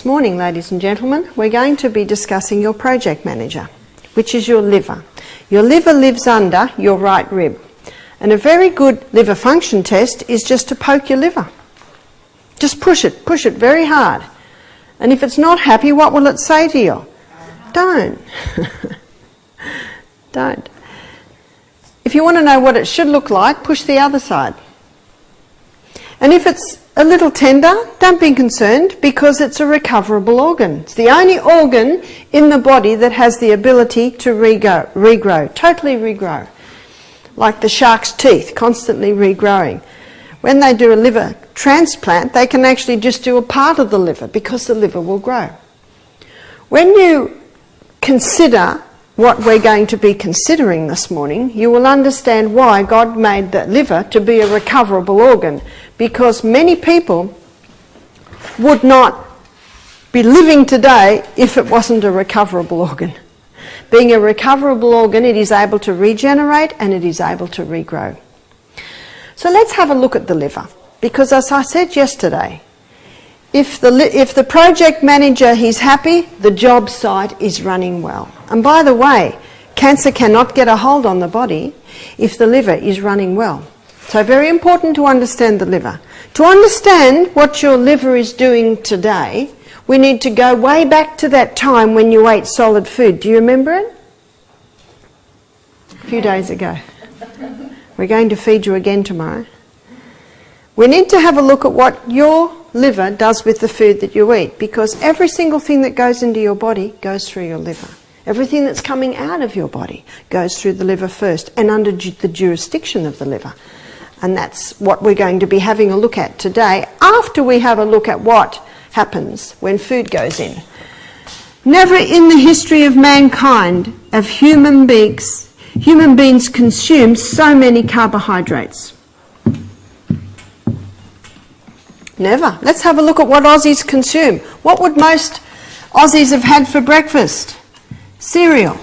This morning, ladies and gentlemen, we're going to be discussing your project manager, which is your liver. Your liver lives under your right rib. And a very good liver function test is just to poke your liver. Just push it very hard. And if it's not happy, what will it say to you? Don't. Don't. If you want to know what it should look like, push the other side. And if it's a little tender, don't be concerned, because it's a recoverable organ. It's the only organ in the body that has the ability to regrow, totally regrow. Like the shark's teeth, constantly regrowing. When they do a liver transplant, they can actually just do a part of the liver, because the liver will grow. When you consider what we're going to be considering this morning, you will understand why God made the liver to be a recoverable organ, because many people would not be living today if it wasn't a recoverable organ. Being a recoverable organ, it is able to regenerate and it is able to regrow. So let's have a look at the liver, because as I said yesterday, if the project manager is happy, the job site is running well. And by the way, cancer cannot get a hold on the body if the liver is running well. So very important to understand the liver. To understand what your liver is doing today, we need to go way back to that time when you ate solid food. Do you remember it? A few days ago. We're going to feed you again tomorrow. We need to have a look at what your liver does with the food that you eat, because every single thing that goes into your body goes through your liver. Everything that's coming out of your body goes through the liver first and under the jurisdiction of the liver. And that's what we're going to be having a look at today, after we have a look at what happens when food goes in. Never in the history of mankind have human beings consumed so many carbohydrates. Never. Let's have a look at what Aussies consume. What would most Aussies have had for breakfast? Cereal.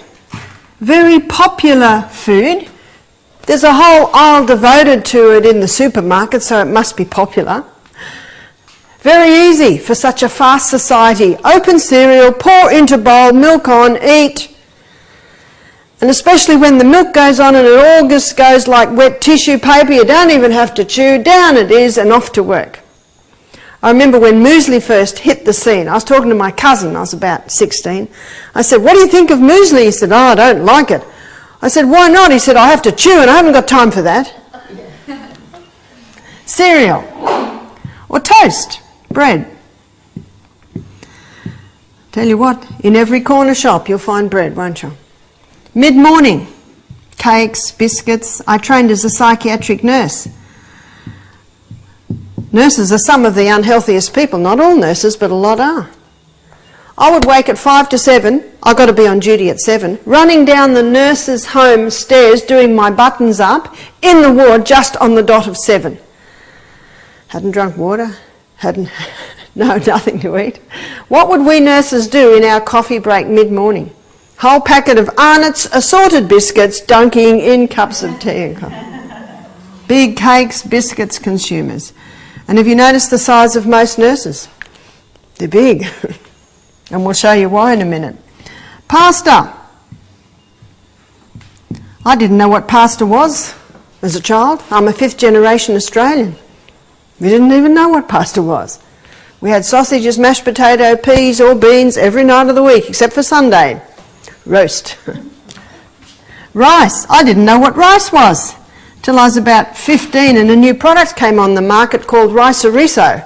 Very popular food. There's a whole aisle devoted to it in the supermarket, so it must be popular. Very easy for such a fast society. Open cereal, pour into bowl, milk on, eat. And especially when the milk goes on and it all just goes like wet tissue paper, you don't even have to chew, down it is and off to work. I remember when muesli first hit the scene. I was talking to my cousin, I was about 16. I said, "What do you think of muesli?" He said, "Oh, I don't like it." I said, "Why not?" He said, "I have to chew and I haven't got time for that." Cereal. Or toast. Bread. Tell you what, in every corner shop you'll find bread, won't you? Mid-morning. Cakes, biscuits. I trained as a psychiatric nurse. Nurses are some of the unhealthiest people. Not all nurses, but a lot are. I would wake at 5 to 7. I've got to be on duty at 7. Running down the nurse's home stairs, doing my buttons up, in the ward just on the dot of 7. Hadn't drunk water. Nothing to eat. What would we nurses do in our coffee break mid-morning? Whole packet of Arnott's assorted biscuits dunking in cups of tea and coffee. Big cakes, biscuits, consumers. And have you noticed the size of most nurses? They're big. And we'll show you why in a minute. Pasta. I didn't know what pasta was as a child. I'm a 5th generation Australian. We didn't even know what pasta was. We had sausages, mashed potato, peas or beans every night of the week, except for Sunday. Roast. Rice. I didn't know what rice was till I was about 15 and a new product came on the market called Rice-a-riso.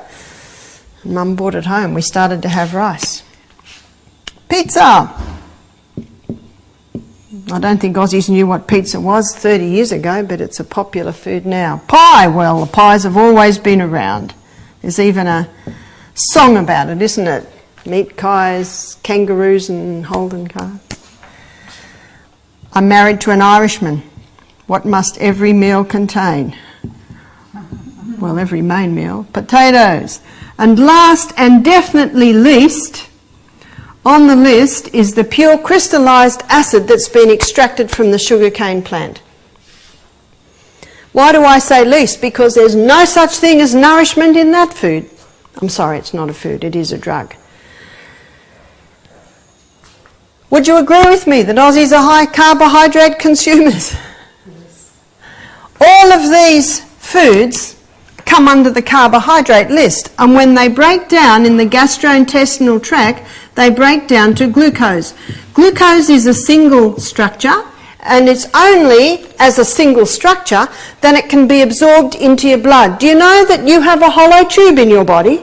Mum brought it home. We started to have rice. Pizza. I don't think Aussies knew what pizza was 30 years ago, but it's a popular food now. Pie. Well, the pies have always been around. There's even a song about it, isn't it? Meat pies, kangaroos and Holden cars. I'm married to an Irishman. What must every meal contain? Well, every main meal. Potatoes. And last and definitely least on the list is the pure crystallised acid that's been extracted from the sugarcane plant. Why do I say least? Because there's no such thing as nourishment in that food. I'm sorry, it's not a food, it is a drug. Would you agree with me that Aussies are high carbohydrate consumers? Yes. All of these foods come under the carbohydrate list, and when they break down in the gastrointestinal tract, they break down to glucose. Glucose is a single structure, and it's only as a single structure that it can be absorbed into your blood. Do you know that you have a hollow tube in your body?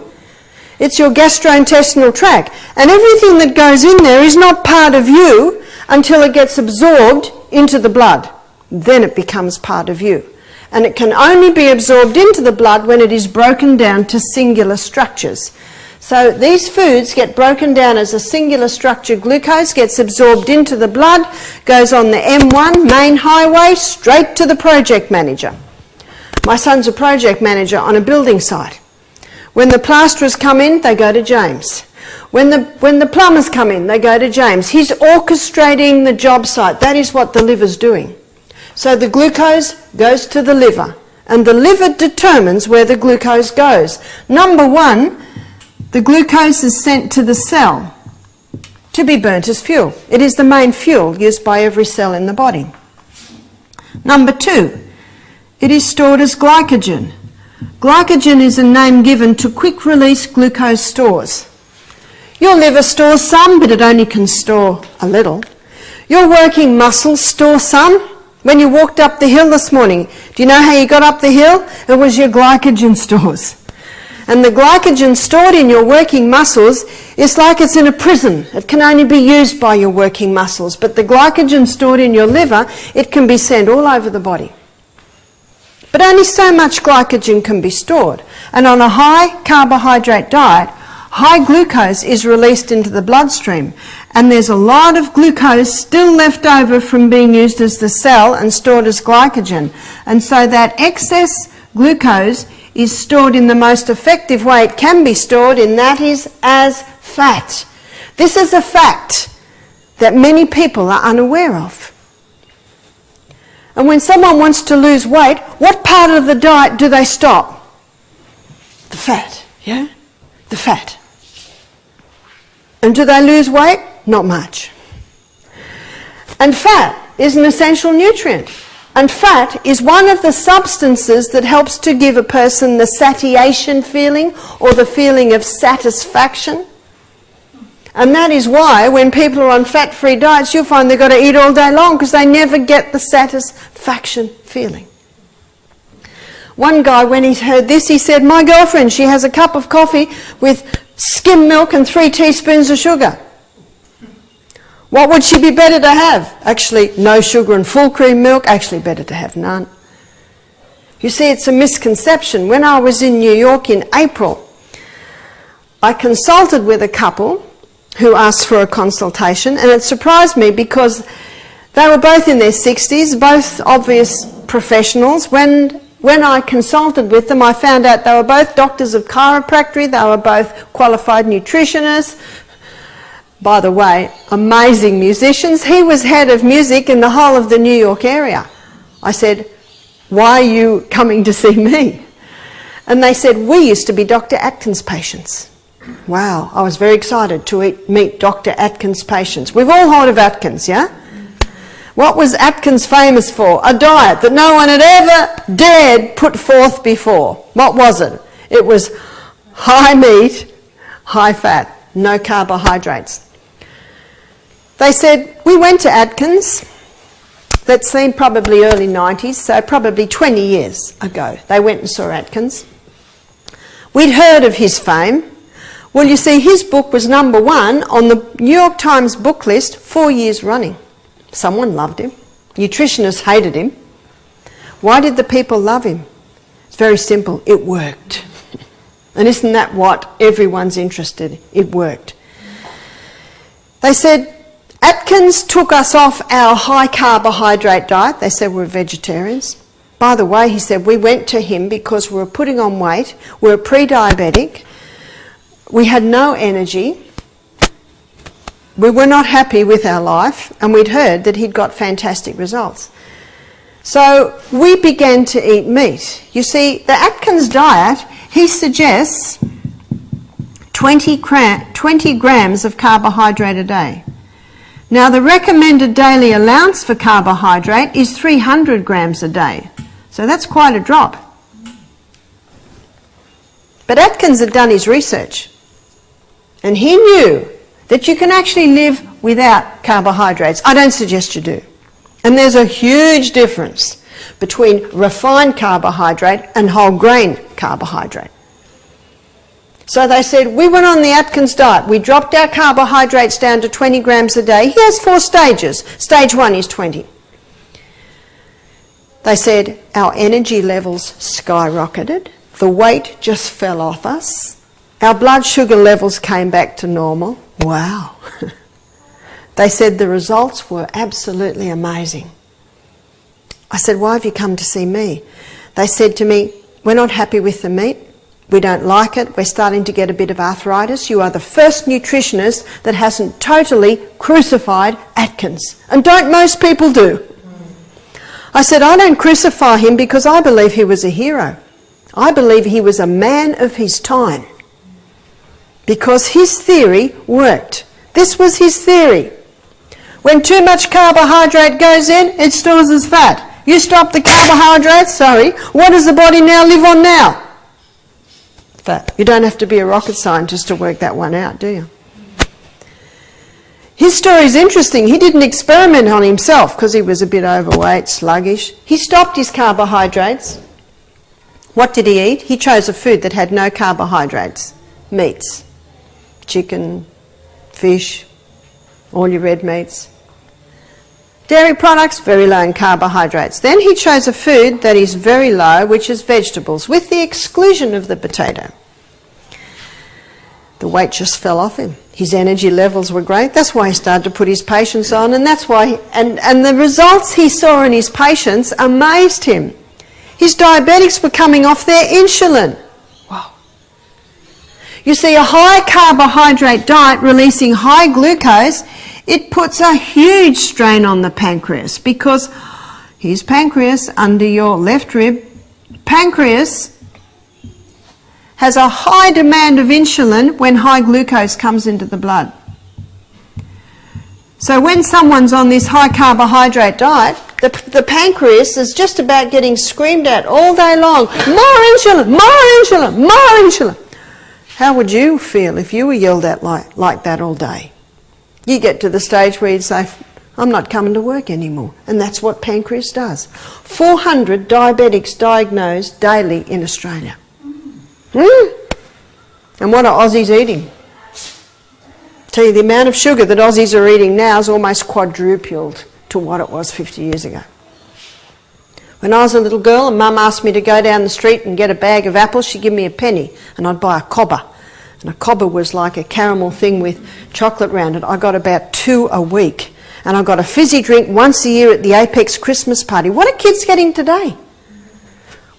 It's your gastrointestinal tract, and everything that goes in there is not part of you until it gets absorbed into the blood. Then it becomes part of you. And it can only be absorbed into the blood when it is broken down to singular structures. So these foods get broken down as a singular structure. Glucose gets absorbed into the blood, goes on the M1 main highway straight to the project manager. My son's a project manager on a building site. When the plasterers come in, they go to James. When the plumbers come in, they go to James. He's orchestrating the job site. That is what the liver's doing. So the glucose goes to the liver, and the liver determines where the glucose goes. Number one, the glucose is sent to the cell to be burnt as fuel. It is the main fuel used by every cell in the body. Number two, it is stored as glycogen. Glycogen is a name given to quick-release glucose stores. Your liver stores some, but it only can store a little. Your working muscles store some. When you walked up the hill this morning, do you know how you got up the hill? It was your glycogen stores. And the glycogen stored in your working muscles is like it's in a prison. It can only be used by your working muscles. But the glycogen stored in your liver, it can be sent all over the body. But only so much glycogen can be stored. And on a high carbohydrate diet, high glucose is released into the bloodstream. And there's a lot of glucose still left over from being used as the cell and stored as glycogen. And so that excess glucose is stored in the most effective way it can be stored, and that is as fat. This is a fact that many people are unaware of. And when someone wants to lose weight, what part of the diet do they stop? The fat, yeah? The fat. And do they lose weight? Not much. And fat is an essential nutrient. And fat is one of the substances that helps to give a person the satiation feeling or the feeling of satisfaction. And that is why when people are on fat-free diets, you'll find they've got to eat all day long because they never get the satisfaction feeling. One guy, when he heard this, he said, my girlfriend, she has a cup of coffee with skim milk and 3 teaspoons of sugar. What would she be better to have? Actually, no sugar and full cream milk. Actually, better to have none. You see, it's a misconception. When I was in New York in April, I consulted with a couple who asked for a consultation, and it surprised me because they were both in their 60s, both obvious professionals. When I consulted with them, I found out they were both doctors of chiropractic, they were both qualified nutritionists. By the way, amazing musicians. He was head of music in the whole of the New York area. I said, why are you coming to see me? And they said, we used to be Dr. Atkins patients. Wow, I was very excited to meet Dr. Atkins patients. We've all heard of Atkins, yeah? What was Atkins famous for? A diet that no one had ever dared put forth before. What was it? It was high meat, high fat, no carbohydrates. They said, we went to Atkins. That seemed probably early 90s, so probably 20 years ago. They went and saw Atkins. We'd heard of his fame. Well, you see, his book was #1 on the New York Times book list 4 years running. Someone loved him. Nutritionists hated him. Why did the people love him? It's very simple. It worked. And isn't that what everyone's interested in? It worked. They said, Atkins took us off our high carbohydrate diet. They said we're vegetarians. By the way, he said, we went to him because we were putting on weight. We were pre-diabetic. We had no energy. We were not happy with our life, and we'd heard that he'd got fantastic results. So we began to eat meat. You see, the Atkins diet, he suggests 20 grams of carbohydrate a day. Now the recommended daily allowance for carbohydrate is 300 grams a day. So that's quite a drop. But Atkins had done his research, and he knew that you can actually live without carbohydrates. I don't suggest you do. And there's a huge difference between refined carbohydrate and whole grain carbohydrate. So they said, we went on the Atkins diet. We dropped our carbohydrates down to 20 grams a day. He has 4 stages. Stage 1 is 20. They said our energy levels skyrocketed. The weight just fell off us. Our blood sugar levels came back to normal. Wow. They said the results were absolutely amazing. I said, why have you come to see me? They said to me, we're not happy with the meat. We don't like it. We're starting to get a bit of arthritis. You are the first nutritionist that hasn't totally crucified Atkins. And don't most people do? I said, I don't crucify him because I believe he was a hero. I believe he was a man of his time. Because his theory worked. This was his theory. When too much carbohydrate goes in, it stores as fat. You stop the carbohydrates, sorry, what does the body now live on now? Fat. You don't have to be a rocket scientist to work that one out, do you? His story is interesting. He didn't experiment on himself because he was a bit overweight, sluggish. He stopped his carbohydrates. What did he eat? He chose a food that had no carbohydrates. Meats. Chicken, fish, all your red meats. Dairy products, very low in carbohydrates. Then he chose a food that is very low, which is vegetables, with the exclusion of the potato. The weight just fell off him. His energy levels were great. That's why he started to put his patients on, and that's why, and the results he saw in his patients amazed him. His diabetics were coming off their insulin. Wow. You see, a high carbohydrate diet releasing high glucose, it puts a huge strain on the pancreas, because here's pancreas under your left rib. Pancreas has a high demand of insulin when high glucose comes into the blood. So when someone's on this high carbohydrate diet, the pancreas is just about getting screamed at all day long. More insulin, more insulin, more insulin. How would you feel if you were yelled at like that all day? You get to the stage where you'd say, I'm not coming to work anymore. And that's what pancreas does. 400 diabetics diagnosed daily in Australia. And what are Aussies eating? Tell you, the amount of sugar that Aussies are eating now is almost quadrupled to what it was 50 years ago. When I was a little girl and Mum asked me to go down the street and get a bag of apples, she'd give me a penny and I'd buy a cobber. And a cobber was like a caramel thing with chocolate around it. I got about 2 a week. And I got a fizzy drink once a year at the Apex Christmas party. What are kids getting today?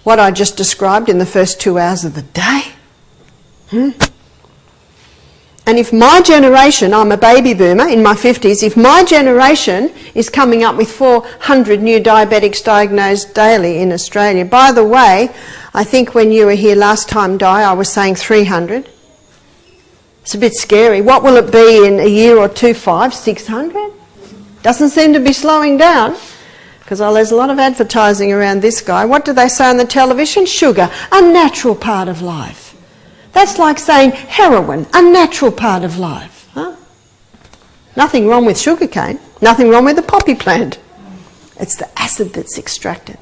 What I just described in the first 2 hours of the day. And if my generation, I'm a baby boomer in my 50s, if my generation is coming up with 400 new diabetics diagnosed daily in Australia. By the way, I think when you were here last time, Di, I was saying 300. It's a bit scary. What will it be in a year or two? 500, 600? Doesn't seem to be slowing down, because there's a lot of advertising around this guy. What do they say on the television? Sugar, a natural part of life. That's like saying heroin, a natural part of life. Huh? Nothing wrong with sugarcane, nothing wrong with the poppy plant. It's the acid that's extracted.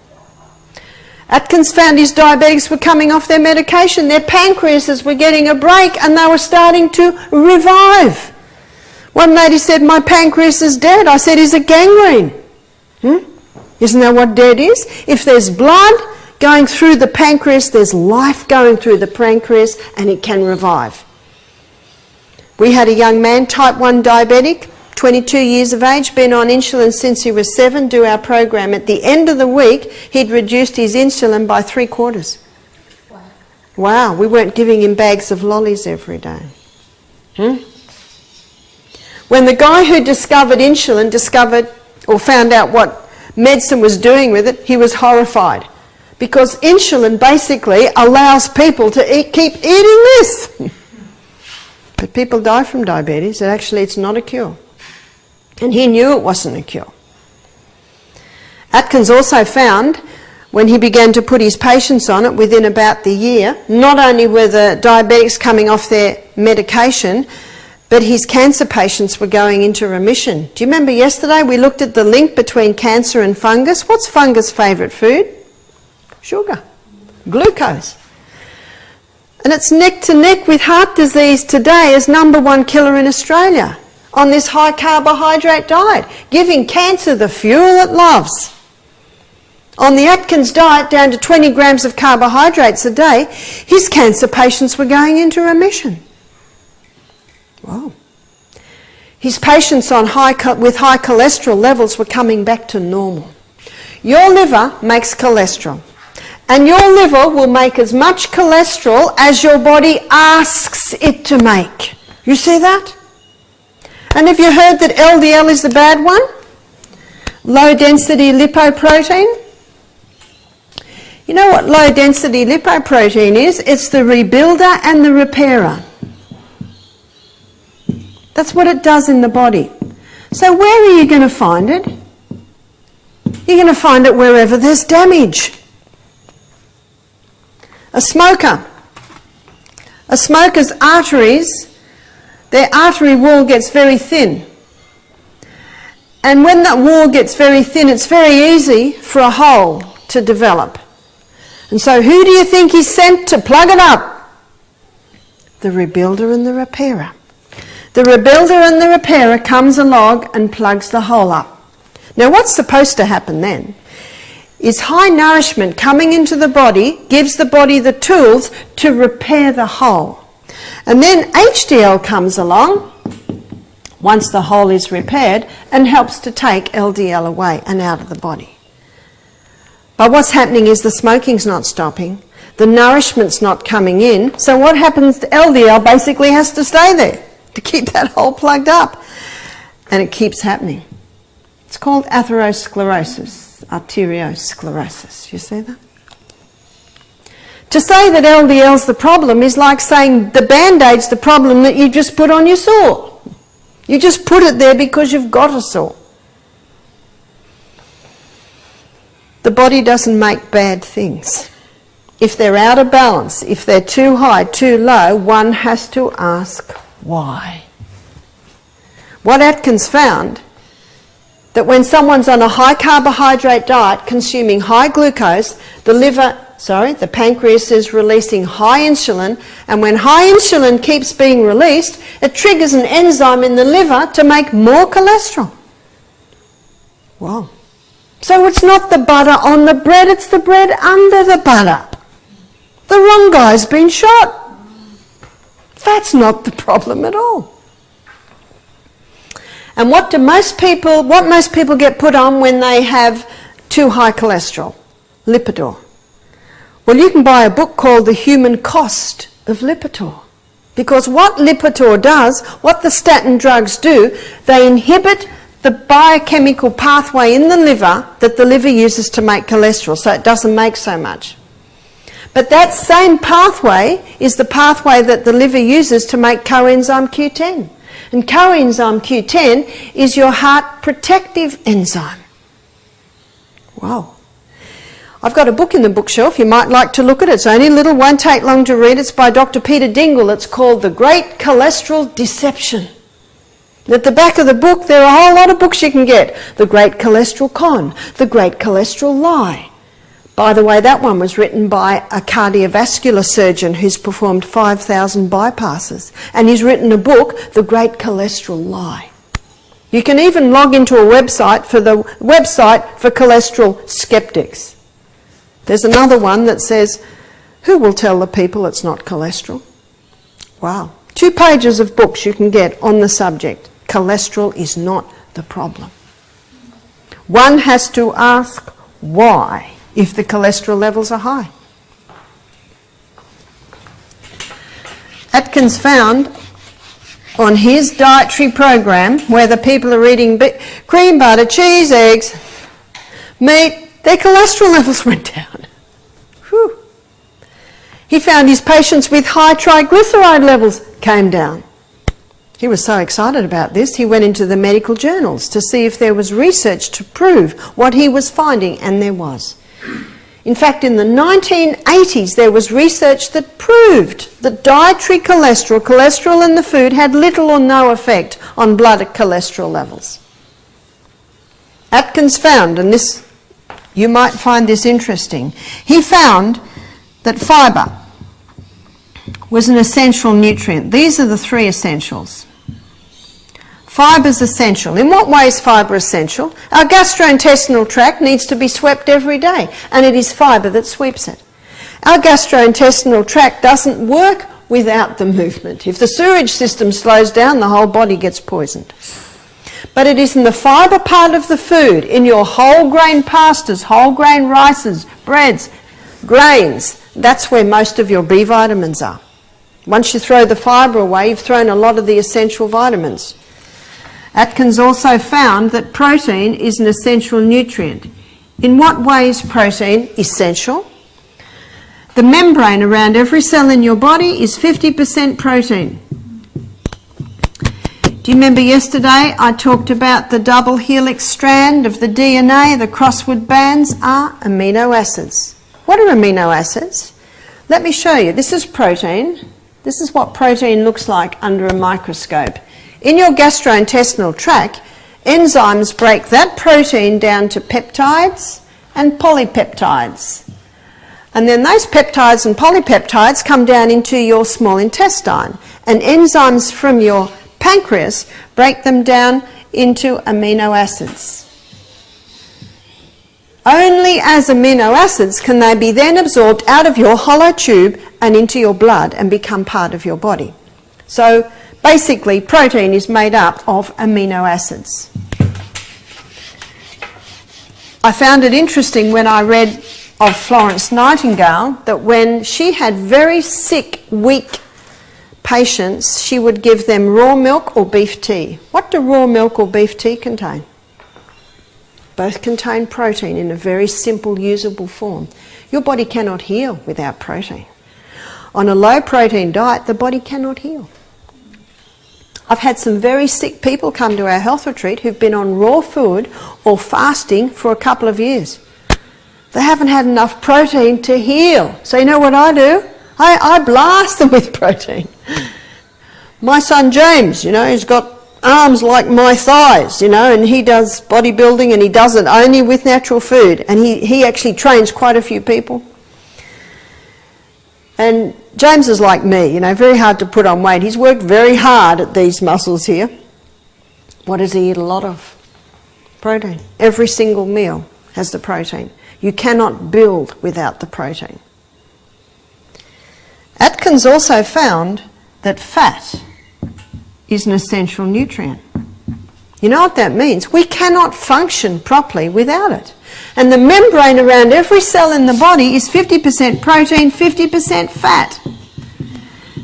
Atkins found his diabetics were coming off their medication. Their pancreases were getting a break and they were starting to revive. One lady said, my pancreas is dead. I said, is it gangrene? Isn't that what dead is? If there's blood going through the pancreas, there's life going through the pancreas and it can revive. We had a young man, type 1 diabetic, 22 years of age, been on insulin since he was 7, do our program. At the end of the week, he'd reduced his insulin by 3/4. Wow, we weren't giving him bags of lollies every day. When the guy who discovered insulin found out what medicine was doing with it, he was horrified. Because insulin basically allows people to keep eating this. But people die from diabetes. It's not a cure. And he knew it wasn't a cure. Atkins also found, when he began to put his patients on it within about the year, not only were the diabetics coming off their medication, but his cancer patients were going into remission. Do you remember yesterday we looked at the link between cancer and fungus? What's fungus' favourite food? Sugar, glucose. And it's neck to neck with heart disease today as #1 killer in Australia on this high carbohydrate diet, giving cancer the fuel it loves. On the Atkins diet, down to 20 grams of carbohydrates a day, his cancer patients were going into remission. Wow. His patients with high cholesterol levels were coming back to normal. Your liver makes cholesterol, and your liver will make as much cholesterol as your body asks it to make. You see that? And have you heard that LDL is the bad one? Low density lipoprotein? You know what low density lipoprotein is? It's the rebuilder and the repairer. That's what it does in the body. So where are you going to find it? You're going to find it wherever there's damage. A smoker's arteries, their artery wall gets very thin. And when that wall gets very thin, it's very easy for a hole to develop. And so who do you think is sent to plug it up? The rebuilder and the repairer. The rebuilder and the repairer comes along and plugs the hole up. Now what's supposed to happen then is high nourishment coming into the body gives the body the tools to repair the hole. And then HDL comes along once the hole is repaired and helps to take LDL away and out of the body. But what's happening is the smoking's not stopping, the nourishment's not coming in, so what happens to LDL basically has to stay there to keep that hole plugged up. And it keeps happening. It's called atherosclerosis, arteriosclerosis. You see that? To say that LDL's the problem is like saying the Band-Aid's the problem that you just put on your sore. You just put it there because you've got a sore. The body doesn't make bad things. If they're out of balance, if they're too high, too low, one has to ask why. What Atkins found, that when someone's on a high carbohydrate diet consuming high glucose, the pancreas is releasing high insulin, and when high insulin keeps being released, it triggers an enzyme in the liver to make more cholesterol. Wow. So it's not the butter on the bread, it's the bread under the butter. The wrong guy's been shot. That's not the problem at all. And what most people get put on when they have too high cholesterol? Lipitor. Well, you can buy a book called The Human Cost of Lipitor. Because what Lipitor does, what the statin drugs do, they inhibit the biochemical pathway in the liver that the liver uses to make cholesterol, so it doesn't make so much. But that same pathway is the pathway that the liver uses to make coenzyme Q10. And coenzyme Q10 is your heart protective enzyme. Wow. I've got a book in the bookshelf. You might like to look at it. It's only little, won't take long to read. It's by Dr. Peter Dingle. It's called The Great Cholesterol Deception. At the back of the book, there are a whole lot of books you can get. The Great Cholesterol Con, The Great Cholesterol Lie. By the way, that one was written by a cardiovascular surgeon who's performed 5,000 bypasses. And he's written a book, The Great Cholesterol Lie. You can even log into a website for the website for cholesterol skeptics. There's another one that says, who will tell the people it's not cholesterol? Wow. 2 pages of books you can get on the subject. Cholesterol is not the problem. One has to ask why if the cholesterol levels are high. Atkins found on his dietary program where the people are eating cream, butter, cheese, eggs, meat, their cholesterol levels went down. Whew. He found his patients with high triglyceride levels came down. He was so excited about this, he went into the medical journals to see if there was research to prove what he was finding, and there was. In fact, in the 1980s, there was research that proved that dietary cholesterol in the food, had little or no effect on blood cholesterol levels. Atkins found, and this, you might find this interesting, he found that fibre was an essential nutrient. These are the 3 essentials. Fibre is essential. In what way is fibre essential? Our gastrointestinal tract needs to be swept every day, and it is fibre that sweeps it. Our gastrointestinal tract doesn't work without the movement. If the sewage system slows down, the whole body gets poisoned. But it is in the fibre part of the food, in your whole grain pastas, whole grain rices, breads, grains, that's where most of your B vitamins are. Once you throw the fibre away, you've thrown a lot of the essential vitamins. Atkins also found that protein is an essential nutrient. In what way is protein essential? The membrane around every cell in your body is 50% protein. Do you remember yesterday I talked about the double helix strand of the DNA, the crossword bands are amino acids. What are amino acids? Let me show you. This is protein. This is what protein looks like under a microscope. In your gastrointestinal tract, enzymes break that protein down to peptides and polypeptides. And then those peptides and polypeptides come down into your small intestine. And enzymes from your pancreas break them down into amino acids. Only as amino acids can they be then absorbed out of your hollow tube and into your blood and become part of your body. So basically, protein is made up of amino acids. I found it interesting when I read of Florence Nightingale that when she had very sick, weak patients, she would give them raw milk or beef tea. What do raw milk or beef tea contain? Both contain protein in a very simple, usable form. Your body cannot heal without protein. On a low protein diet, the body cannot heal. I've had some very sick people come to our health retreat who've been on raw food or fasting for a couple of years. They haven't had enough protein to heal. So you know what I do? I blast them with protein. My son James, you know, he's got arms like my thighs, you know, and he does bodybuilding and he does it only with natural food. And he actually trains quite a few people. And James is like me, you know, very hard to put on weight. He's worked very hard at these muscles here. What does he eat a lot of? Protein. Every single meal has the protein. You cannot build without the protein. Atkins also found that fat is an essential nutrient. You know what that means? We cannot function properly without it. And the membrane around every cell in the body is 50% protein, 50% fat.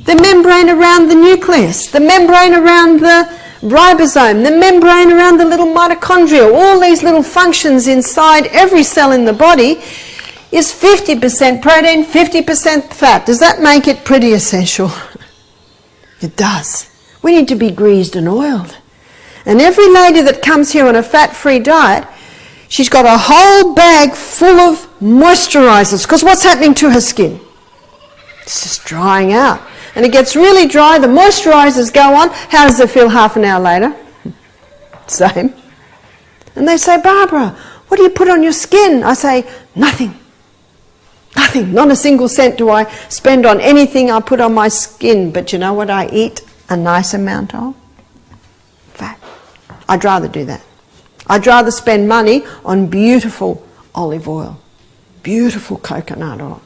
The membrane around the nucleus, the membrane around the ribosome, the membrane around the little mitochondria, all these little functions inside every cell in the body is 50% protein, 50% fat. Does that make it pretty essential? It does. We need to be greased and oiled. And every lady that comes here on a fat-free diet, she's got a whole bag full of moisturisers, because what's happening to her skin? It's just drying out. And it gets really dry, the moisturisers go on. How does it feel half an hour later? Same. And they say, Barbara, what do you put on your skin? I say, nothing. Nothing. Not a single cent do I spend on anything I put on my skin. But you know what I eat a nice amount of? Fat. I'd rather do that. I'd rather spend money on beautiful olive oil, beautiful coconut oil,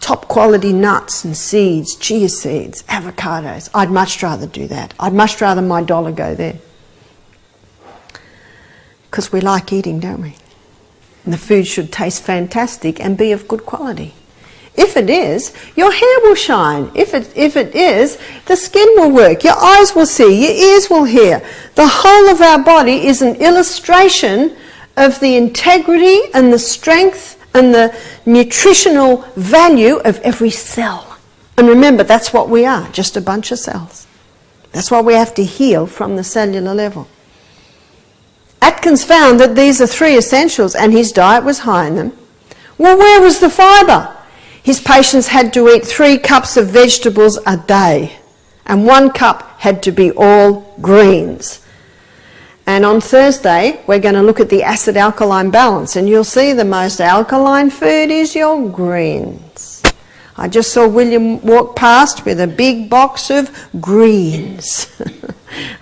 top quality nuts and seeds, chia seeds, avocados. I'd much rather do that. I'd much rather my dollar go there. Because we like eating, don't we? And the food should taste fantastic and be of good quality. If it is, your hair will shine. If it is, the skin will work. Your eyes will see. Your ears will hear. The whole of our body is an illustration of the integrity and the strength and the nutritional value of every cell. And remember, that's what we are, just a bunch of cells. That's why we have to heal from the cellular level. Atkins found that these are 3 essentials, and his diet was high in them. Well, where was the fibre? His patients had to eat 3 cups of vegetables a day, and 1 cup had to be all greens. And on Thursday, we're going to look at the acid-alkaline balance, and you'll see the most alkaline food is your greens. I just saw William walk past with a big box of greens.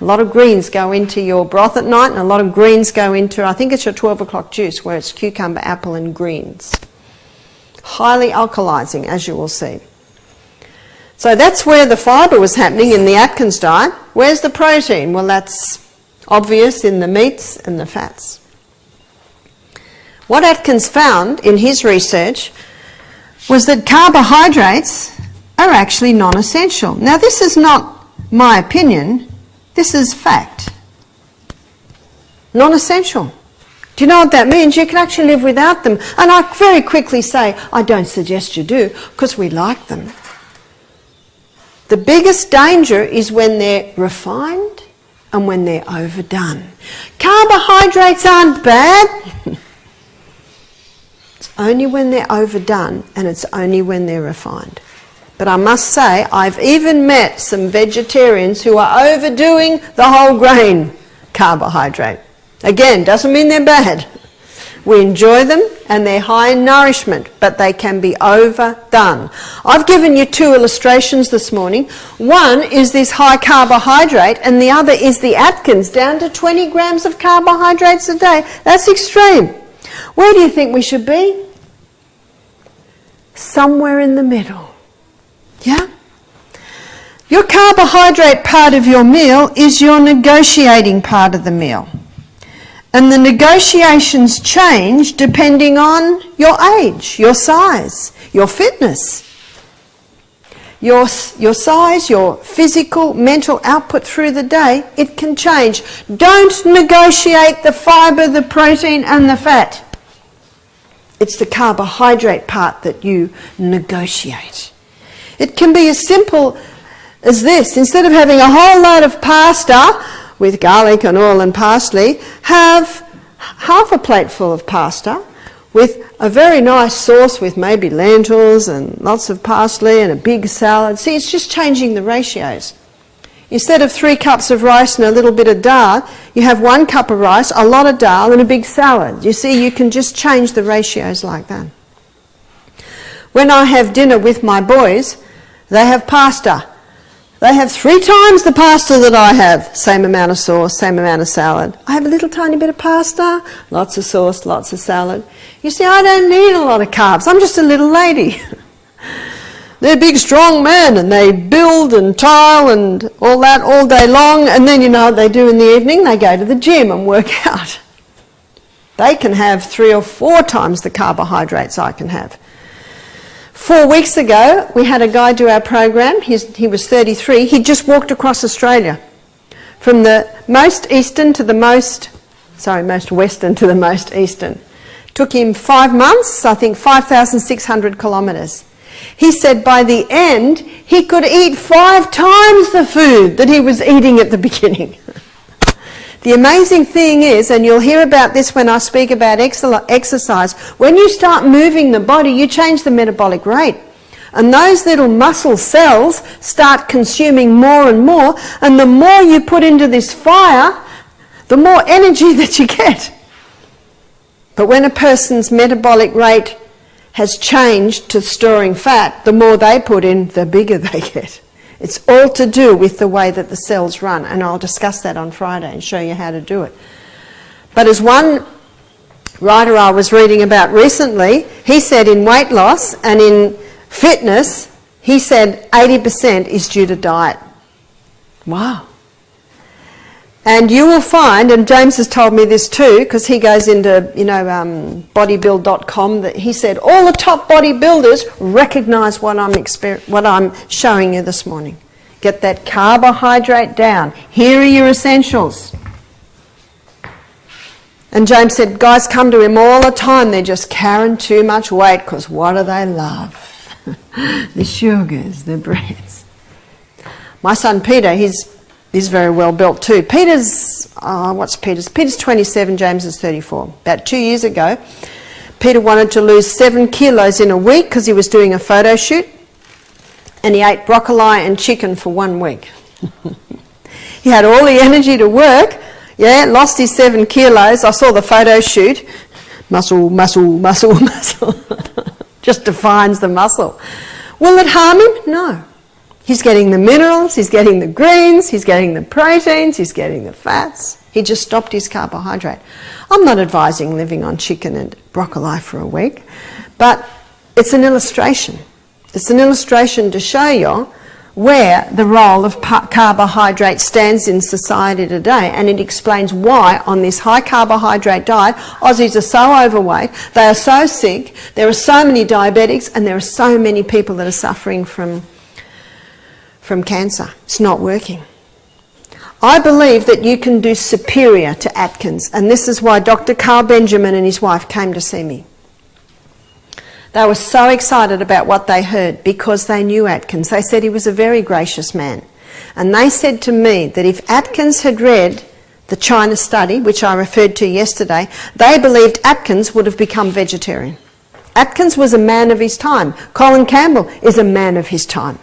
A lot of greens go into your broth at night, and a lot of greens go into, I think it's your 12 o'clock juice, where it's cucumber, apple and greens. Highly alkalizing, as you will see. So that's where the fibre was happening in the Atkins diet. Where's the protein? Well, that's obvious in the meats and the fats. What Atkins found in his research was that carbohydrates are actually non-essential. Now, this is not my opinion, this is fact. Non-essential. Do you know what that means? You can actually live without them. And I very quickly say, I don't suggest you do, because we like them. The biggest danger is when they're refined and when they're overdone. Carbohydrates aren't bad. It's only when they're overdone, and it's only when they're refined. But I must say, I've even met some vegetarians who are overdoing the whole grain carbohydrate. Again, doesn't mean they're bad. We enjoy them and they're high in nourishment, but they can be overdone. I've given you 2 illustrations this morning. One is this high carbohydrate and the other is the Atkins, down to 20 grams of carbohydrates a day. That's extreme. Where do you think we should be? Somewhere in the middle. Yeah? Your carbohydrate part of your meal is your negotiating part of the meal. And the negotiations change depending on your age, your size, your fitness, your size, your physical, mental output through the day. It can change. Don't negotiate the fibre, the protein and the fat. It's the carbohydrate part that you negotiate. It can be as simple as this. Instead of having a whole load of pasta with garlic and oil and parsley, have half a plate full of pasta with a very nice sauce with maybe lentils and lots of parsley and a big salad. See, it's just changing the ratios. Instead of 3 cups of rice and a little bit of dal, you have 1 cup of rice, a lot of dal and a big salad. You see, you can just change the ratios like that. When I have dinner with my boys, they have pasta. They have 3 times the pasta that I have. Same amount of sauce, same amount of salad. I have a little tiny bit of pasta, lots of sauce, lots of salad. You see, I don't need a lot of carbs. I'm just a little lady. They're big, strong men, and they build and tile and all that all day long, and then you know what they do in the evening? They go to the gym and work out. They can have 3 or 4 times the carbohydrates I can have. 4 weeks ago, we had a guy do our program. He was 33. He just walked across Australia from the most western to the most eastern. Took him 5 months, I think 5,600 kilometres. He said by the end, he could eat 5 times the food that he was eating at the beginning. The amazing thing is, and you'll hear about this when I speak about exercise, when you start moving the body, you change the metabolic rate. And those little muscle cells start consuming more and more, and the more you put into this fire, the more energy that you get. But when a person's metabolic rate has changed to storing fat, the more they put in, the bigger they get. It's all to do with the way that the cells run, and I'll discuss that on Friday and show you how to do it. But as one writer I was reading about recently, he said in weight loss and in fitness, he said 80% is due to diet. Wow. And you will find, and James has told me this too, because he goes into, bodybuild.com, that he said all the top bodybuilders recognise what I'm showing you this morning. Get that carbohydrate down. Here are your essentials. And James said, guys come to him all the time. They're just carrying too much weight, because what do they love? The sugars, the breads. My son Peter, he's is very well built too. Peter's, what's Peter's? Peter's 27, James is 34. About 2 years ago, Peter wanted to lose 7 kilos in a week because he was doing a photo shoot, and he ate broccoli and chicken for 1 week. He had all the energy to work, lost his 7 kilos. I saw the photo shoot. Muscle, muscle, muscle, muscle. Just defines the muscle. Will it harm him? No. He's getting the minerals, he's getting the greens, he's getting the proteins, he's getting the fats. He just stopped his carbohydrate. I'm not advising living on chicken and broccoli for a week, but it's an illustration. It's an illustration to show you where the role of carbohydrate stands in society today, and it explains why on this high carbohydrate diet Aussies are so overweight, they are so sick, there are so many diabetics, and there are so many people that are suffering from cancer. It's not working. I believe that you can do superior to Atkins, and this is why Dr. Carl Benjamin and his wife came to see me. They were so excited about what they heard because they knew Atkins. They said he was a very gracious man. And they said to me that if Atkins had read the China study, which I referred to yesterday, they believed Atkins would have become vegetarian. Atkins was a man of his time. Colin Campbell is a man of his time.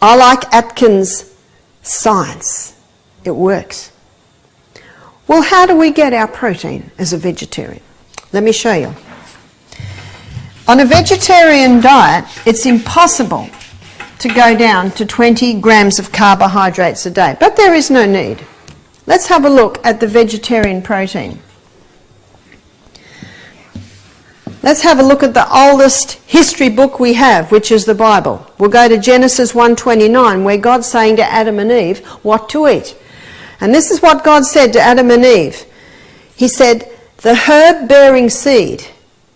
I like Atkins' science. It works. Well, how do we get our protein as a vegetarian? Let me show you. On a vegetarian diet, it's impossible to go down to 20 grams of carbohydrates a day, but there is no need. Let's have a look at the vegetarian protein. Let's have a look at the oldest history book we have, which is the Bible. We'll go to Genesis 1:29, where God's saying to Adam and Eve what to eat. And this is what God said to Adam and Eve. He said, the herb-bearing seed,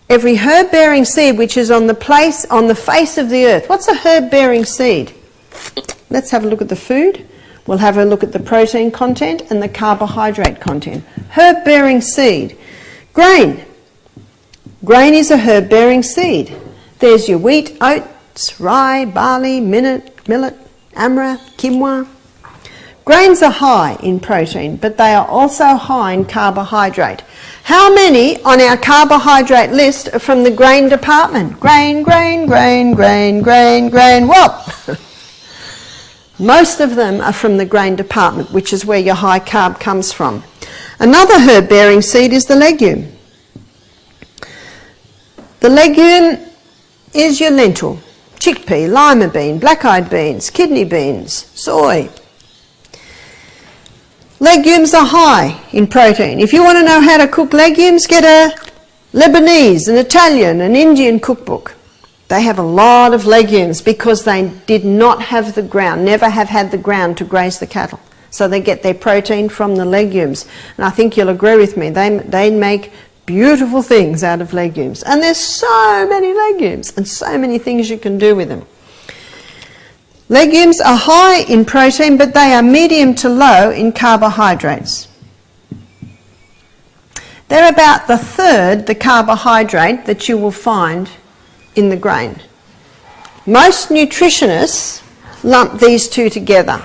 every herb-bearing seed which is on the face of the earth. What's a herb-bearing seed? Let's have a look at the food. We'll have a look at the protein content and the carbohydrate content. Herb-bearing seed. Grain. Grain is a herb-bearing seed. There's your wheat, oats, rye, barley, millet, amaranth, quinoa. Grains are high in protein, but they are also high in carbohydrate. How many on our carbohydrate list are from the grain department? Grain, grain, grain, grain, grain, grain. Well, most of them are from the grain department, which is where your high carb comes from. Another herb-bearing seed is the legume. The legume is your lentil, chickpea, lima bean, black-eyed beans, kidney beans, soy. Legumes are high in protein. If you want to know how to cook legumes, get a Lebanese, an Italian, an Indian cookbook. They have a lot of legumes because they did not have the ground, never have had the ground to graze the cattle. So they get their protein from the legumes. And I think you'll agree with me, they make beautiful things out of legumes. And there's so many legumes and so many things you can do with them. Legumes are high in protein, but they are medium to low in carbohydrates. They're about the third the carbohydrate that you will find in the grain. Most nutritionists lump these two together,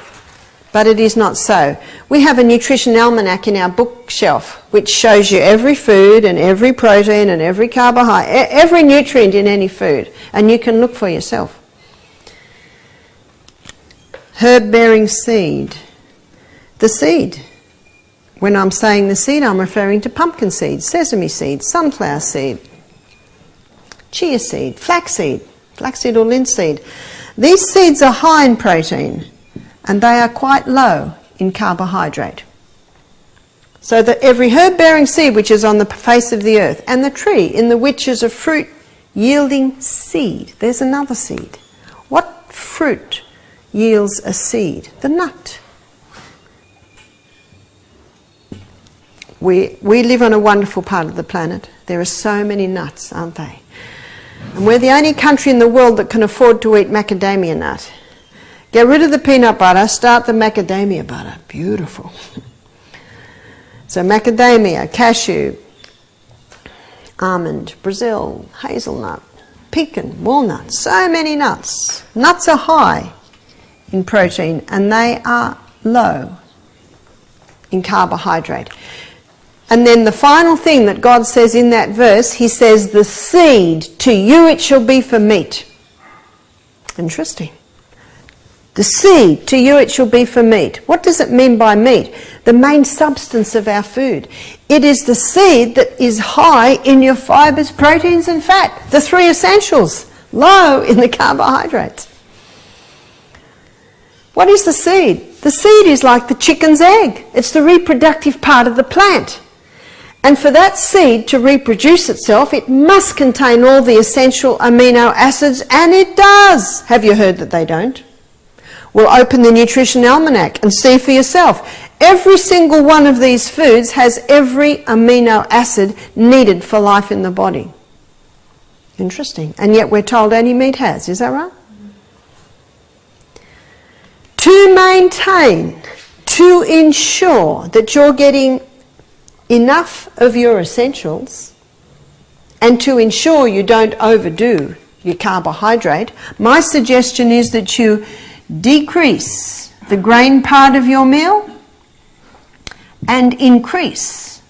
but it is not so. We have a nutrition almanac in our bookshelf which shows you every food and every protein and every carbohydrate, every nutrient in any food, and you can look for yourself. Herb-bearing seed. The seed. When I'm saying the seed, I'm referring to pumpkin seed, sesame seed, sunflower seed, chia seed, flaxseed or linseed. These seeds are high in protein and they are quite low in carbohydrate. So that every herb-bearing seed which is on the face of the earth, and the tree in the which is a fruit yielding seed. There's another seed. What fruit yields a seed? The nut. We live on a wonderful part of the planet. There are so many nuts, aren't they? And we're the only country in the world that can afford to eat macadamia nut. Get rid of the peanut butter, start the macadamia butter. Beautiful. So macadamia, cashew, almond, Brazil, hazelnut, pecan, walnut, so many nuts. Nuts are high in protein and they are low in carbohydrate. And then the final thing that God says in that verse, he says, the seed, to you it shall be for meat. Interesting. The seed, to you it shall be for meat. What does it mean by meat? The main substance of our food. It is the seed that is high in your fibres, proteins and fat. The three essentials, low in the carbohydrates. What is the seed? The seed is like the chicken's egg. It's the reproductive part of the plant. And for that seed to reproduce itself, it must contain all the essential amino acids, and it does. Have you heard that they don't? Well, open the Nutrition Almanac and see for yourself. Every single one of these foods has every amino acid needed for life in the body. Interesting. And yet we're told only meat has. Is that right? To maintain, to ensure that you're getting enough of your essentials and to ensure you don't overdo your carbohydrate, my suggestion is that you decrease the grain part of your meal and increase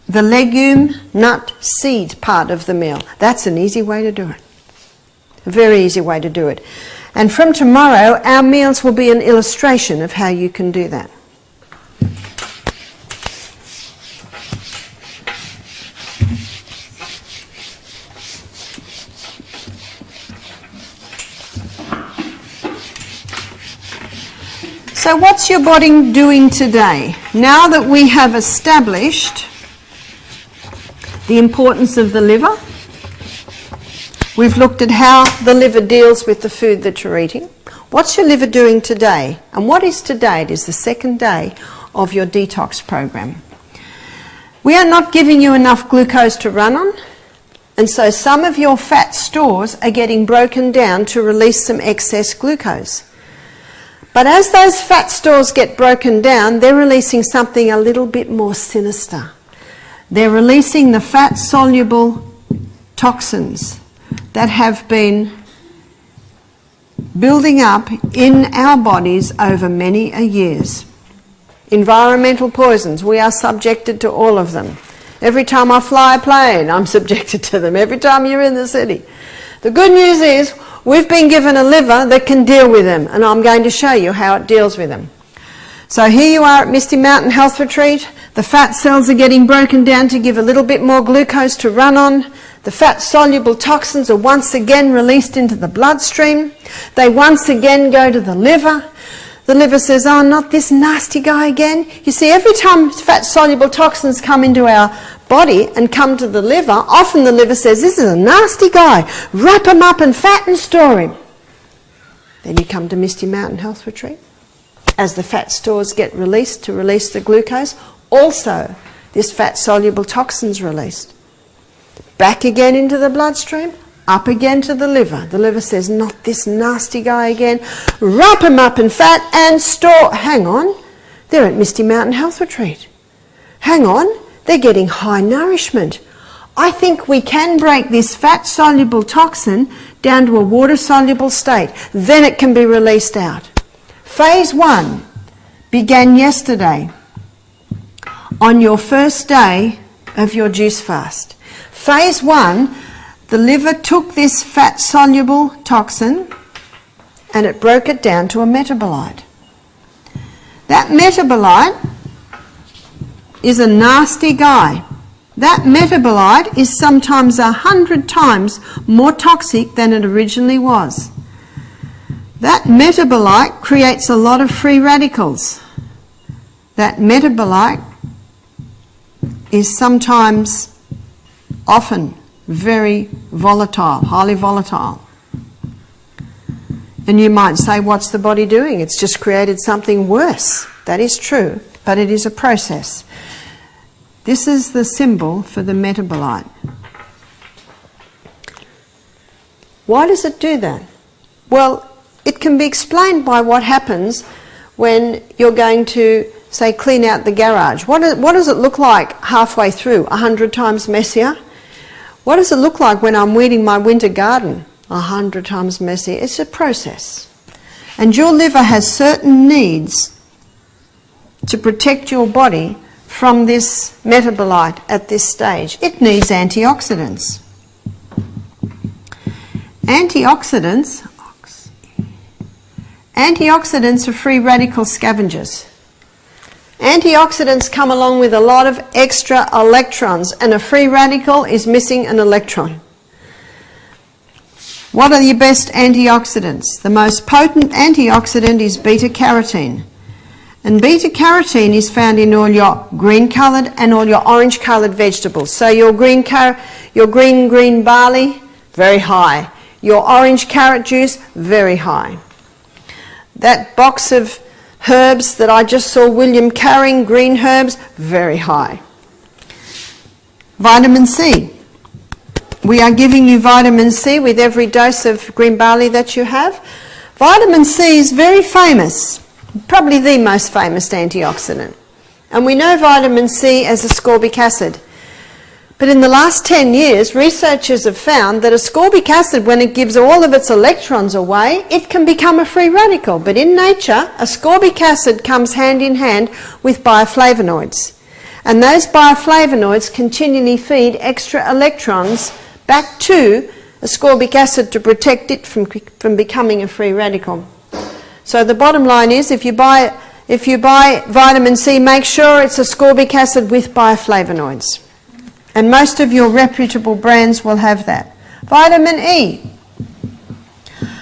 the legume, nut, seed part of the meal. That's an easy way to do it. A very easy way to do it. And from tomorrow, our meals will be an illustration of how you can do that. So what's your body doing today? Now that we have established the importance of the liver, we've looked at how the liver deals with the food that you're eating. What's your liver doing today? And what is today? It is the second day of your detox program. We are not giving you enough glucose to run on, and so some of your fat stores are getting broken down to release some excess glucose. But as those fat stores get broken down, they're releasing something a little bit more sinister. They're releasing the fat-soluble toxins that have been building up in our bodies over many years. Environmental poisons, we are subjected to all of them. Every time I fly a plane, I'm subjected to them. Every time you're in the city. The good news is, we've been given a liver that can deal with them, and I'm going to show you how it deals with them. So here you are at Misty Mountain Health Retreat. The fat cells are getting broken down to give a little bit more glucose to run on. The fat-soluble toxins are once again released into the bloodstream. They once again go to the liver. The liver says, oh, not this nasty guy again. You see, every time fat-soluble toxins come into our body and come to the liver, often the liver says, this is a nasty guy. Wrap him up in fat and store him. Then you come to Misty Mountain Health Retreat. As the fat stores get released to release the glucose, also this fat-soluble toxin's released. Back again into the bloodstream, up again to the liver. The liver says, not this nasty guy again. Wrap him up in fat and store. Hang on, they're at Misty Mountain Health Retreat. Hang on, they're getting high nourishment. I think we can break this fat-soluble toxin down to a water-soluble state. Then it can be released out. Phase 1 began yesterday on your first day of your juice fast. Phase 1, the liver took this fat-soluble toxin and it broke it down to a metabolite. That metabolite is a nasty guy. That metabolite is sometimes 100 times more toxic than it originally was. That metabolite creates a lot of free radicals. That metabolite is sometimes, often, very volatile, highly volatile. And you might say, what's the body doing? It's just created something worse. That is true, but it is a process. This is the symbol for the metabolite. Why does it do that? Well, it can be explained by what happens when you're going to, say, clean out the garage. What does it look like halfway through? 100 times messier? What does it look like when I'm weeding my winter garden? 100 times messier. It's a process. And your liver has certain needs to protect your body from this metabolite at this stage. It needs antioxidants. Antioxidants are free radical scavengers. Antioxidants come along with a lot of extra electrons, and a free radical is missing an electron. What are your best antioxidants? The most potent antioxidant is beta-carotene. And beta-carotene is found in all your green-coloured and all your orange-coloured vegetables. So your green barley, very high. Your orange carrot juice, very high. That box of herbs that I just saw William carrying, green herbs, very high. Vitamin C. We are giving you vitamin C with every dose of green barley that you have. Vitamin C is very famous, probably the most famous antioxidant. And we know vitamin C as ascorbic acid. But in the last 10 years, researchers have found that ascorbic acid, when it gives all of its electrons away, it can become a free radical. But in nature, ascorbic acid comes hand in hand with bioflavonoids. And those bioflavonoids continually feed extra electrons back to ascorbic acid to protect it from becoming a free radical. So the bottom line is, if you buy vitamin C, make sure it's ascorbic acid with bioflavonoids. And most of your reputable brands will have that. Vitamin E.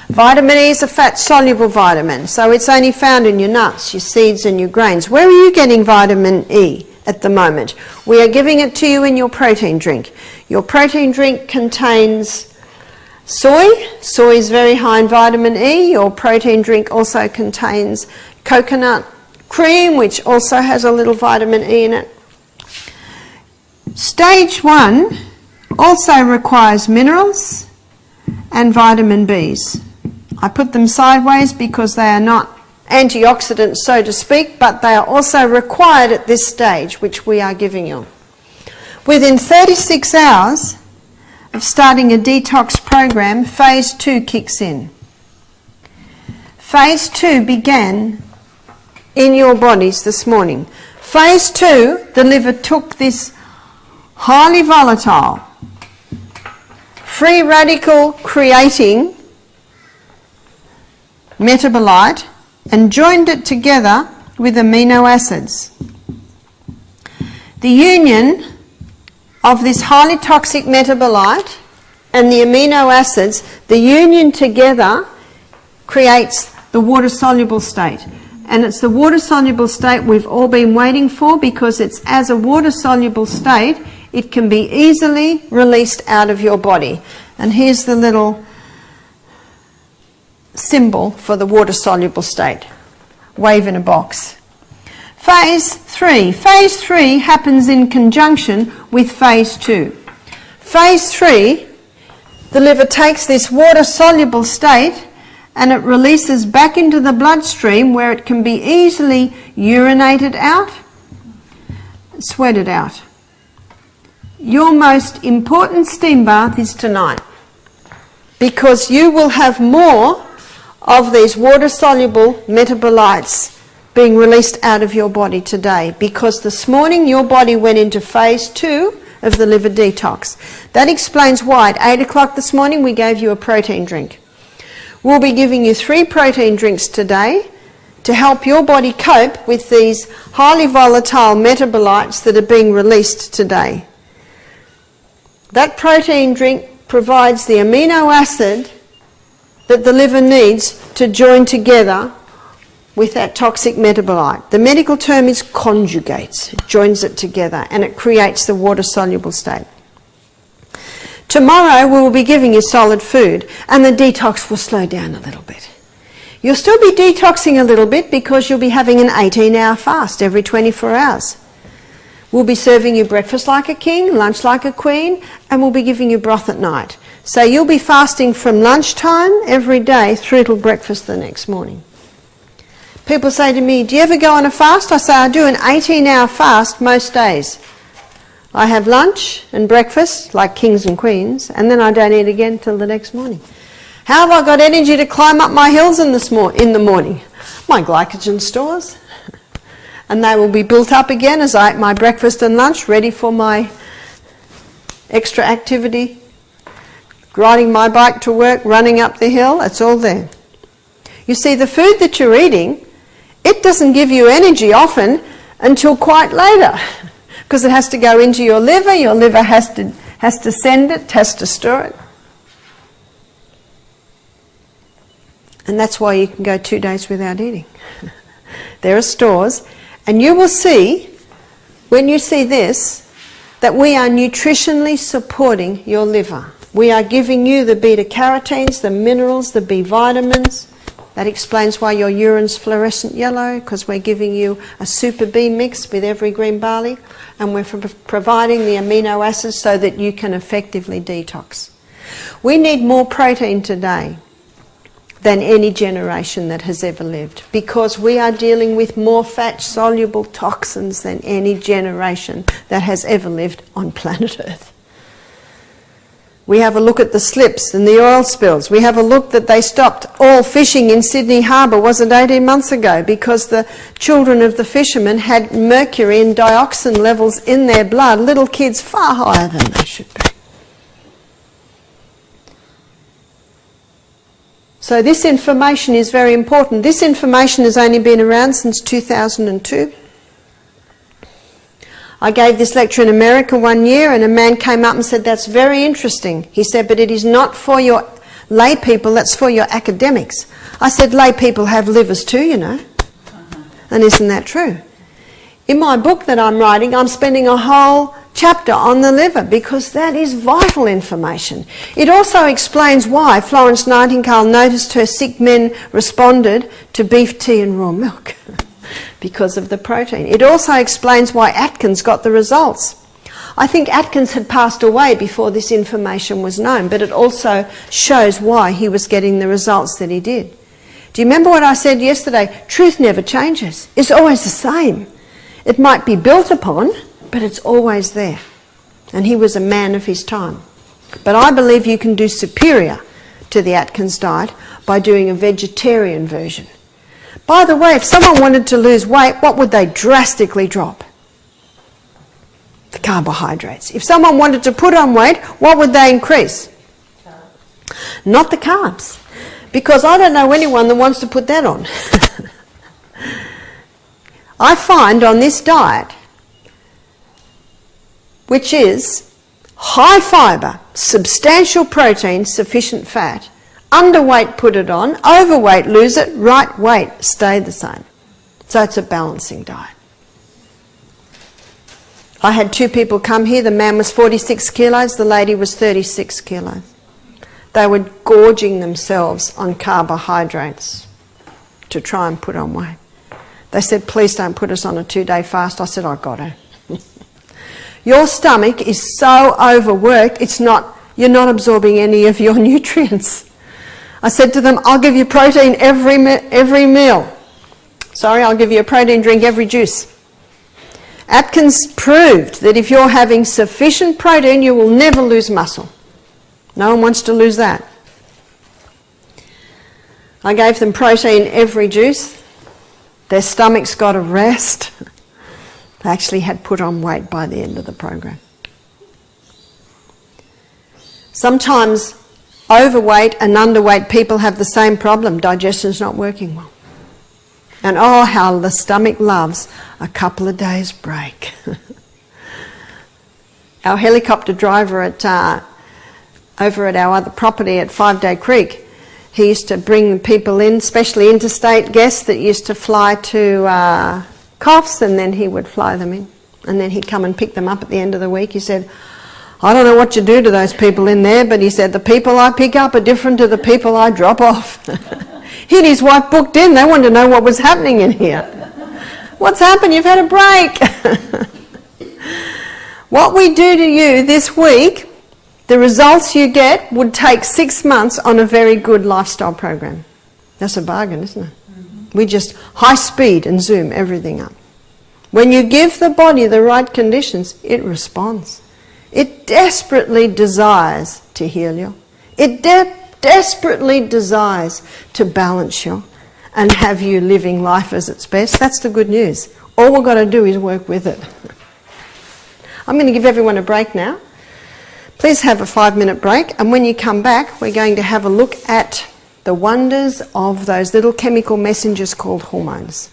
Vitamin E is a fat-soluble vitamin, so it's only found in your nuts, your seeds and your grains. Where are you getting vitamin E at the moment? We are giving it to you in your protein drink. Your protein drink contains soy. Soy is very high in vitamin E. Your protein drink also contains coconut cream, which also has a little vitamin E in it. Stage 1 also requires minerals and vitamin Bs. I put them sideways because they are not antioxidants, so to speak, but they are also required at this stage, which we are giving you. Within 36 hours of starting a detox program, phase 2 kicks in. Phase 2 began in your bodies this morning. Phase 2, the liver took this highly volatile, free radical creating metabolite and joined it together with amino acids. The union of this highly toxic metabolite and the amino acids, the union together creates the water-soluble state. And it's the water-soluble state we've all been waiting for, because it's as a water-soluble state it can be easily released out of your body. And here's the little symbol for the water-soluble state. Wave in a box. Phase 3. Phase 3 happens in conjunction with phase 2. Phase 3, the liver takes this water-soluble state and it releases back into the bloodstream, where it can be easily urinated out, sweated out. Your most important steam bath is tonight, because you will have more of these water-soluble metabolites being released out of your body today, because this morning your body went into phase 2 of the liver detox. That explains why at 8 o'clock this morning we gave you a protein drink. We'll be giving you 3 protein drinks today to help your body cope with these highly volatile metabolites that are being released today. That protein drink provides the amino acid that the liver needs to join together with that toxic metabolite. The medical term is conjugates. It joins it together and it creates the water-soluble state. Tomorrow we will be giving you solid food, and the detox will slow down a little bit. You'll still be detoxing a little bit because you'll be having an 18-hour fast every 24 hours. We'll be serving you breakfast like a king, lunch like a queen, and we'll be giving you broth at night. So you'll be fasting from lunchtime every day through till breakfast the next morning. People say to me, do you ever go on a fast? I say, I do an 18-hour fast most days. I have lunch and breakfast like kings and queens, and then I don't eat again till the next morning. How have I got energy to climb up my hills in the morning? My glycogen stores. And they will be built up again as I eat my breakfast and lunch, ready for my extra activity, riding my bike to work, running up the hill. It's all there. You see, the food that you're eating, it doesn't give you energy often until quite later, because it has to go into your liver has to send it, has to store it. And that's why you can go 2 days without eating. There are stores, and you will see, when you see this, that we are nutritionally supporting your liver. We are giving you the beta-carotenes, the minerals, the B vitamins. That explains why your urine's fluorescent yellow, because we're giving you a super B mix with every green barley, and we're providing the amino acids so that you can effectively detox. We need more protein today than any generation that has ever lived, because we are dealing with more fat-soluble toxins than any generation that has ever lived on planet Earth. We have a look at the slips and the oil spills. We have a look that they stopped all fishing in Sydney Harbour, was it 18 months ago, because the children of the fishermen had mercury and dioxin levels in their blood, little kids far higher than they should be. So this information is very important. This information has only been around since 2002. I gave this lecture in America one year, and a man came up and said, "That's very interesting." He said, "But it is not for your lay people, that's for your academics." I said, "Lay people have livers too, you know." And isn't that true? In my book that I'm writing, I'm spending a whole chapter on the liver, because that is vital information. It also explains why Florence Nightingale noticed her sick men responded to beef tea and raw milk. Because of the protein. It also explains why Atkins got the results. I think Atkins had passed away before this information was known, but it also shows why he was getting the results that he did. Do you remember what I said yesterday? Truth never changes. It's always the same. It might be built upon, but it's always there. And he was a man of his time. But I believe you can do superior to the Atkins diet by doing a vegetarian version. By the way, if someone wanted to lose weight, what would they drastically drop? The carbohydrates. If someone wanted to put on weight, what would they increase? Not the carbs. Because I don't know anyone that wants to put that on. I find on this diet, which is high fibre, substantial protein, sufficient fat, underweight, put it on, overweight, lose it, right weight, stay the same. So it's a balancing diet. I had 2 people come here. The man was 46 kilos, the lady was 36 kilos. They were gorging themselves on carbohydrates to try and put on weight. They said, "Please don't put us on a 2-day fast." I said, "I've got to." Your stomach is so overworked, you're not absorbing any of your nutrients. I said to them, "I'll give you protein every meal. Sorry, I'll give you a protein drink every juice." Atkins proved that if you're having sufficient protein, you will never lose muscle. No one wants to lose that. I gave them protein every juice. Their stomachs got a rest. They actually had put on weight by the end of the program. Sometimes overweight and underweight people have the same problem. Digestion's not working well. And oh, how the stomach loves a couple of days break. Our helicopter driver over at our other property at 5 Day Creek, he used to bring people in, especially interstate guests that used to fly to Coffs, and then he would fly them in. And then he'd come and pick them up at the end of the week. He said, "I don't know what you do to those people in there," but he said, "The people I pick up are different to the people I drop off." He and his wife booked in. They wanted to know what was happening in here. "What's happened? You've had a break." What we do to you this week, the results you get would take 6 months on a very good lifestyle program. That's a bargain, isn't it? We just high speed and zoom everything up. When you give the body the right conditions, it responds. It desperately desires to heal you. It desperately desires to balance you and have you living life as its best. That's the good news. All we've got to do is work with it. I'm going to give everyone a break now. Please have a 5-minute break, and when you come back, we're going to have a look at the wonders of those little chemical messengers called hormones.